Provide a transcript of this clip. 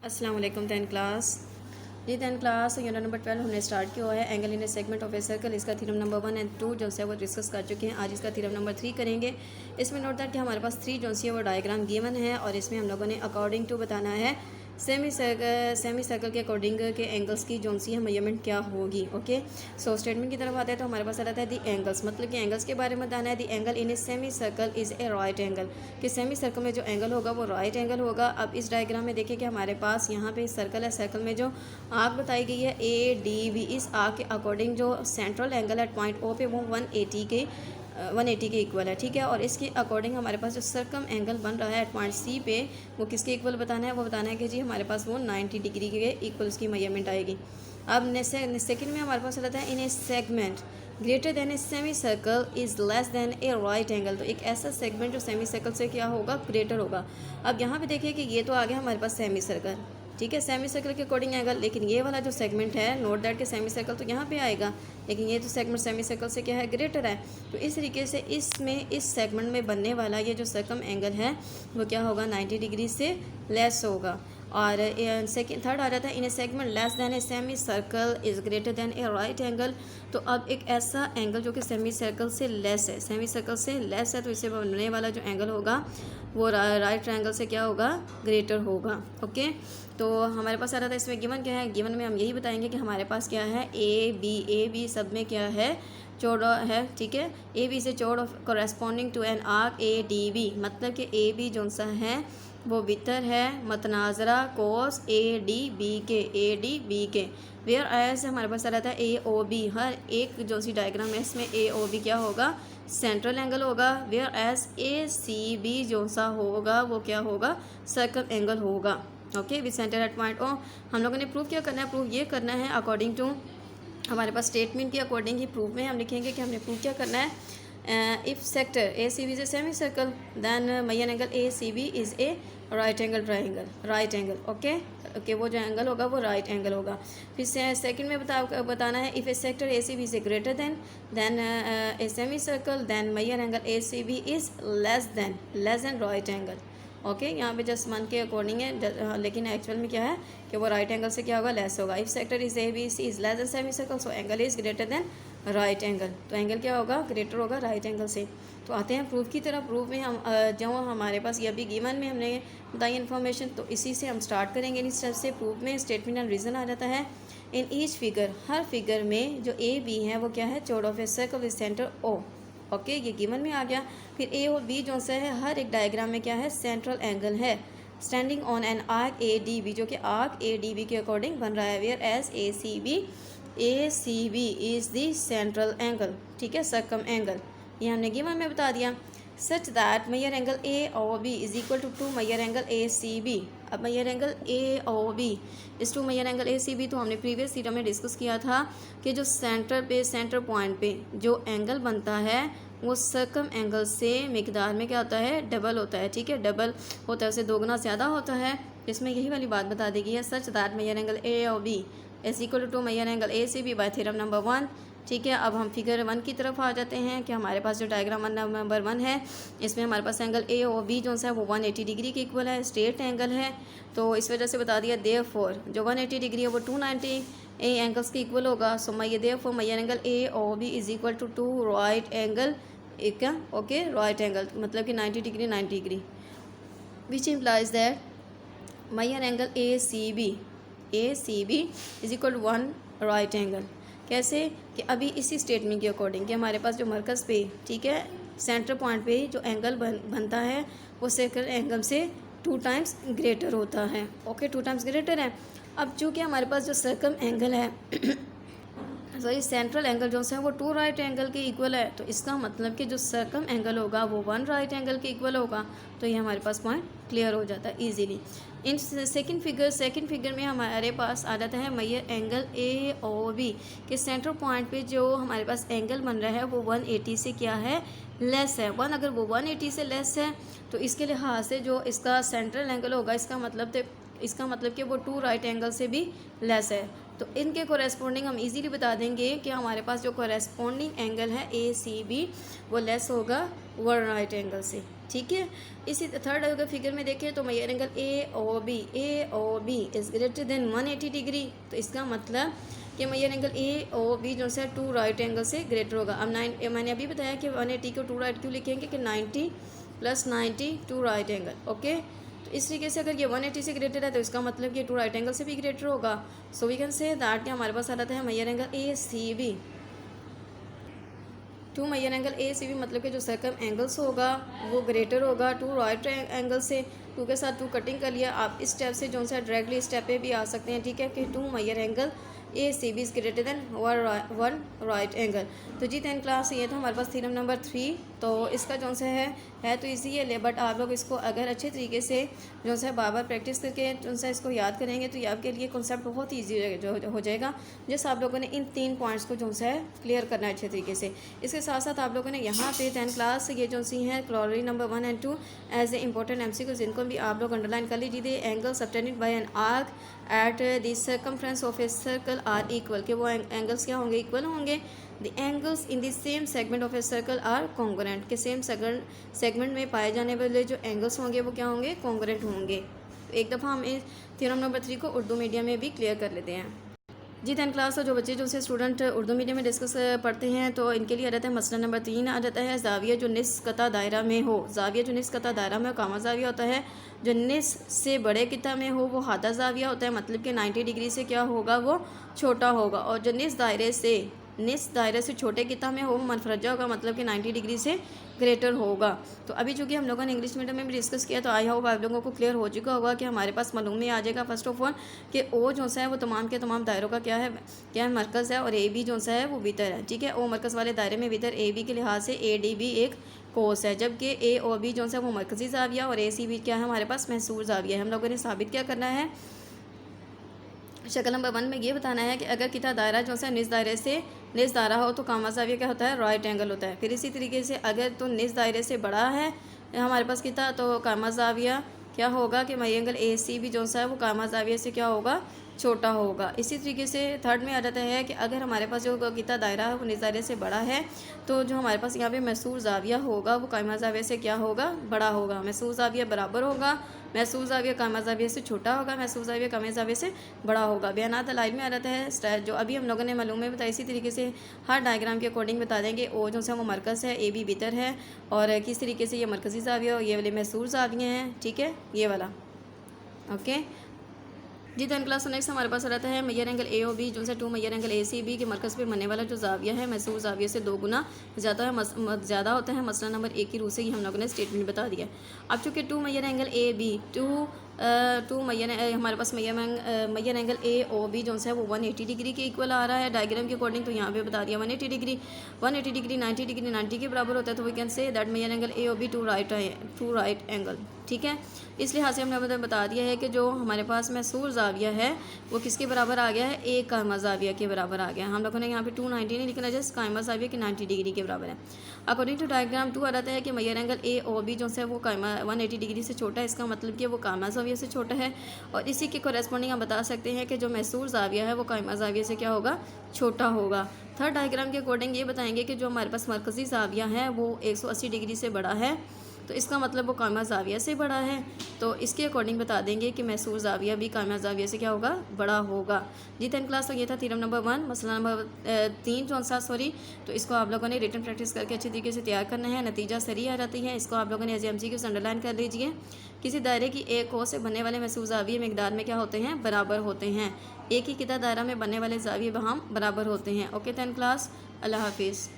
अस्सलाम वालेकुम 10 क्लास। जी 10 class unit number 12 हमने स्टार्ट किया हुआ है angle in a segment of a circle. इसका थ्योरम नंबर 1 एंड 2 जो है वो डिस्कस कर चुके हैं। आज इसका थ्योरम नंबर 3 करेंगे। इसमें नोट दैट कि हमारे पास 3 जो है वो डायग्राम गिवन है और इसमें हम लोगों ने अकॉर्डिंग टू बताना है सेमी सर्कल के अकॉर्डिंग के एंगल्स की जो सी है मेजरमेंट क्या होगी। ओके, सो स्टेटमेंट की तरफ आते हैं तो हमारे पास आ जाता है दी एंगल्स, मतलब कि एंगल्स के बारे में बताना है। दी angle in a semi circle is a right angle, कि सेमी सर्कल में जो एंगल होगा वो राइट एंगल होगा। अब इस डायग्राम में देखिए कि हमारे पास यहाँ पे सर्कल है, सर्कल में जो आर्क बताई गई है ADB, इस आर्क के अकॉर्डिंग जो सेंट्रल एंगल है पॉइंट O पे वो 180 के इक्वल है, ठीक है। और इसके अकॉर्डिंग हमारे पास जो सर्कम एंगल बन रहा है पॉइंट C पे वो किसके इक्वल बताना है, वो बताना है कि जी हमारे पास वो 90 डिग्री के इक्वल उसकी मेजरमेंट आएगी। अब सेकंड में हमारे पास रहता है in a segment greater than a semi circle is less than a right angle, तो एक ऐसा सेगमेंट जो सेमी सर्कल से क्या होगा, ग्रेटर होगा। अब यहाँ पे देखिए कि ये तो आ गया हमारे पास सेमी सर्कल, ठीक है, सेमी सर्कल के अकॉर्डिंग एंगल। लेकिन ये वाला जो सेगमेंट है नोट दैट के सेमी सर्कल तो यहाँ पे आएगा, लेकिन ये तो सेगमेंट सेमी सर्कल से क्या है, ग्रेटर है। तो इस तरीके से इसमें इस सेगमेंट में बनने वाला ये जो सर्कम एंगल है वो क्या होगा, 90 डिग्री से लेस होगा। और थर्ड आ जाता है in a segment less than a semi circle is greater than a right angle. तो अब एक ऐसा एंगल जो कि सेमी सर्कल से लेस है, सेमी सर्कल से लेस है, तो इससे बनने वाला जो एंगल होगा वो राइट एंगल से क्या होगा, ग्रेटर होगा। ओके, तो हमारे पास आ रहा था इसमें गिवन क्या है, गिवन में हम यही बताएंगे कि हमारे पास क्या है ए बी सब में क्या है, चौड़ा है, ठीक है। AB से चौड़ा corresponding to an arc ADB, मतलब कि AB जो सा है वो वितर है मतनाजरा कोस ADB के वेयर एस हमारे पास आ रहा था AOB, हर एक जो सी डायग्राम है इसमें AOB क्या होगा, सेंट्रल एंगल होगा। वेयर एस ACB जो सा होगा वो क्या होगा, सर्कल एंगल होगा। Okay, with centre at point O। हम लोगों ने प्रूव क्या करना है, प्रूव ये करना है अकॉर्डिंग टू हमारे पास स्टेटमेंट के अकॉर्डिंग ही प्रूफ में हम लिखेंगे कि हमने प्रूव क्या करना है। If sector ACB is a semi circle then major angle ACB is a right angle triangle, right angle. Okay okay, वो जो एंगल होगा वो राइट एंगल होगा। फिर सेकंड में बताना है if a sector ACB is a greater than a semi circle then major angle ACB is less than right angle. Okay, यहाँ पे जस्ट मन के अकॉर्डिंग है, लेकिन एक्चुअल में क्या है कि वो राइट एंगल से क्या होगा, लेस होगा। If sector is ABC is less than semi circle so angle is greater than right angle, तो एंगल क्या होगा, ग्रेटर होगा राइट एंगल से। तो आते हैं प्रूफ की तरफ। प्रूफ में हम जो हमारे पास ये अभी गिवन में हमने बताई इन्फॉर्मेशन, तो इसी से हम स्टार्ट करेंगे। इन स्टेप से प्रूफ में स्टेटमेंट एंड रीज़न आ जाता है। In each figure, her figure में जो AB है वो क्या है, चौड़ा of a circle with centre O। Okay, ये गिवन में आ गया। फिर A और B जो सा है हर एक डायग्राम में क्या है, सेंट्रल एंगल है standing on an arc ADB, जो कि आर्क ADB के अकॉर्डिंग बन रहा है। Where as ACB is the central angle, ठीक है, सर्कम एंगल, ये हमने गिवन में बता दिया। Such that major angle AOB is equal to major angle ACB। अब major angle AOB is to major angle ACB, तो हमने प्रीवियस थीटा में डिस्कस किया था कि जो सेंटर पॉइंट पे जो एंगल बनता है वो सर्कम एंगल से मिकदार में क्या होता है, डबल होता है, ठीक है, डबल होता है, उससे दोगुना ज़्यादा होता है। इसमें यही वाली बात बता दी गई है, such that major angle AOB is equal to major angle ACB by theorem number 1, ठीक है। अब हम फिगर 1 की तरफ आ जाते हैं कि हमारे पास जो डायग्राम नंबर 1 है इसमें हमारे पास एंगल AOB जो सा है वो 180 डिग्री के इक्वल है, स्ट्रेट एंगल है, तो इस वजह से बता दिया देयरफॉर जो 180 डिग्री है वो 290 एंगल्स के इक्वल होगा। So therefore major angle AOB is equal to right angle, एक क्या, ओके, राइट एंगल मतलब कि 90 degree which implies that major angle ACB is equal to 1 right angle. कैसे कि अभी इसी स्टेटमेंट के अकॉर्डिंग कि हमारे पास जो मरकज़ पे, ठीक है, सेंटर पॉइंट पे जो एंगल बनता है वो सर्कल एंगल से 2 टाइम्स ग्रेटर होता है। ओके, 2 टाइम्स ग्रेटर है। अब चूँकि हमारे पास जो सर्कम एंगल है सॉरी सेंट्रल एंगल जो है वो 2 राइट एंगल के इक्वल है, तो इसका मतलब कि जो सर्कम एंगल होगा वो 1 राइट एंगल के इक्वल होगा। तो ये हमारे पास पॉइंट क्लियर हो जाता है इजीली। इन सेकंड फिगर में हमारे पास आ जाता है मेजर एंगल AOB के सेंटर पॉइंट पे जो हमारे पास एंगल बन रहा है वो 180 से क्या है, लेस है। अगर वो 180 से लेस है तो इसके लिहाज से जो इसका सेंट्रल एंगल होगा इसका मतलब कि वो 2 राइट एंगल से भी लेस है। तो इनके कोरेस्पोंडिंग हम इजीली बता देंगे कि हमारे पास जो कोरेस्पोंडिंग एंगल है ACB वो लेस होगा 1 राइट एंगल से, ठीक है। इसी थर्ड अगर फिगर में देखें तो major angle A O B is greater than 180 degree, तो इसका मतलब कि Maihar angle A O B जो है 2 राइट एंगल से ग्रेटर होगा। अब मैंने अभी बताया कि 180 को 2 राइट क्यों लिखेंगे कि 90 + 90 2 राइट एंगल, ओके। तो इस तरीके से अगर ये 180 से ग्रेटर है तो इसका मतलब कि 2 राइट एंगल से भी ग्रेटर होगा। So we can say that कि हमारे पास आ जाता है major angle A C B. 2 major angle A C B मतलब कि जो सर्कम एंगल्स होगा वो ग्रेटर होगा 2 राइट एंगल से। 2 के साथ 2 कटिंग कर लिया, आप इस स्टेप से जो सा डायरेक्टली स्टेप पे भी आ सकते हैं, ठीक है, कि 2 major angle A C B is greater than 1 right angle. तो जी 10 क्लास ये था हमारे पास थ्योरम नंबर 3। तो इसका जो सा है तो इजी है, बट आप लोग इसको अगर अच्छे तरीके से जो सा बार बार प्रैक्टिस करके जो सा इसको याद करेंगे तो ये आपके लिए कॉन्सेप्ट बहुत ईजी हो जाएगा। जैसे आप लोगों ने इन 3 पॉइंट्स को जो सा है क्लियर करना है अच्छे तरीके से। इसके साथ साथ आप लोगों ने यहाँ पे 10 क्लास ये जो सी हैं क्लोरी नंबर 1 और 2 एज ए इंपॉर्टेंट MCQ जिनको भी आप लोग अंडरलाइन कर लीजिए। Angle subtended by an arc at the circumference of a circle are equal, के वो एंगल्स क्या होंगे, इक्वल होंगे। The angles in the same segment of a circle are congruent, के सेम सेगमेंट में पाए जाने वाले जो एंगल्स होंगे वो क्या होंगे, कॉन्ग्रुएंट होंगे। एक दफ़ा हम इस थ्योरम नंबर 3 को उर्दू मीडियम में भी क्लियर कर लेते हैं। जी 10 क्लास और जो बच्चे जो से स्टूडेंट उर्दू मीडियम में डिस्कस पढ़ते हैं तो इनके लिए आ जाता है मसला नंबर 3 आ जाता है जाविया जो निस्कता दायरा में हो। जाविया जो निस्कता दायरा में कामा जाविया होता है, जो निस से बड़े किता में हो वो हादा जाविया होता है, मतलब कि 90 डिग्री से क्या होगा, वो छोटा होगा। और जो निस दायरे से छोटे किता में हो वो मनफरजा होगा, मतलब कि 90 डिग्री से ग्रेटर होगा। तो अभी चूँकि हम लोगों ने इंग्लिश मीडियम में भी डिस्कस किया तो आई होप आप लोगों को क्लियर हो चुका होगा कि हमारे पास मालूम में आ जाएगा फर्स्ट ऑफ ऑल कि ओ जो सा है वो तमाम के तमाम दायरों का क्या है मरकज़ है, और ए बी जो सा है वो वितर है, ठीक है। ओ मरकज़ वाले दायरे में वितर ए बी के लिहाज से ए डी बी एक कोस है, जबकि ए ओ बी जो सा वो मरकज़ी जाविया और ए सी बी क्या है हमारे पास महसूर जाविया है। हम लोगों ने साबित क्या करना है, शक्ल नंबर 1 में ये बताना है कि अगर किता दायरा जो है निस दायरा हो तो कामा जाविया क्या होता है, राइट एंगल होता है। फिर इसी तरीके से अगर तो निस दायरे से बड़ा है हमारे पास किता तो कामा जाविया क्या होगा कि Maihar angle A C B जो सा है वो कामा जाविया से क्या होगा, छोटा होगा। इसी तरीके से थर्ड में आ जाता है कि अगर हमारे पास जो किता दायरा है वो निस दायरे से बड़ा है तो जो हमारे पास यहाँ पे महसूर जाविया होगा वो कामा जाविया से क्या होगा, बड़ा होगा। महसूर जाविया बराबर होगा, महसूर जाविया कामा जाविया से छोटा होगा, महसूर जाविया कामा जाविया से बड़ा होगा। बयानात दलाइल में आ जाता है जो अभी हम लोगों ने मालूम में बताया, इसी तरीके से हर डायग्राम के अकॉर्डिंग बता देंगे। ओ जो है वो मरकज़ है, ए बी बितर है, और किस तरीके से ये मरकज़ी जाविया और ये वाले महसूर जाविया हैं, ठीक है, ये वाला, ओके। जी 10 क्लास नेक्स्ट हमारे पास रहता है major angle A O B जो है 2 major angle A C B के मरकज़ पे बनने वाला जो जाविया है महसूर जाविया से 2 गुना ज़्यादा होता है। मसला नंबर 1 की रूह से ही हम लोगों ने स्टेटमेंट बता दिया। अब चूँकि 2 मैयर एंगल ए बी हमारे पास Maihar angle A O B जो है वो 180 डिग्री के इक्वल आ रहा है डायग्राम के अकॉर्डिंग, तो यहाँ पे बता दिया 180 डिग्री 90 डिग्री 90 के बराबर होता है। तो we can say that major angle A O B 2 right angle, ठीक है। इस लिहाज से हमने बता दिया है कि जो हमारे पास महसूर जाविया है वो किसके बराबर आ गया है, ए कायमा जाविया के बराबर आ गया। हम लोगों ने यहाँ पे 290 नहीं लिखना, जस्ट कायमा जाविया के 90 डिग्री के बराबर है। अकॉर्डिंग टू डायग्राम 2 आ जाता है कि Maihar angle A O B जो है वो कायमा 180 डिग्री से छोटा है, इसका मतलब कि वो कायमा जाविया से छोटा है। और इसी के कोरेस्पॉन्डिंग हम बता सकते हैं कि जो महसूर जाविया है वो कायमा जाविया से क्या होगा, छोटा होगा। थर्ड डायग्राम के अकॉर्डिंग ये बताएंगे कि जो हमारे पास मरकज़ी जाविया है वो 180 डिग्री से बड़ा है, तो इसका मतलब वो कायमा जाविया से बड़ा है। तो इसके अकॉर्डिंग बता देंगे कि महसूर जाविया भी कायमा जाविया से क्या होगा, बड़ा होगा। जी 10 क्लास तो ये था थ्योरम नंबर 1 मसला नंबर 3 जो सा सॉरी। तो इसको आप लोगों ने रिटन प्रैक्टिस करके अच्छी तरीके से तैयार करना है, नतीजा सही आ जाती है। इसको आप लोगों ने MCQ अंडरलाइन कर लीजिए। किसी दायरे की एक कोस से बनने वाले महसूर जाविये मिकदार में क्या होते हैं, बराबर होते हैं। एक ही किता दायरा में बनने वाले जाविये वहाँ बराबर होते हैं। ओके 10 क्लास, अल्लाह हाफिज़।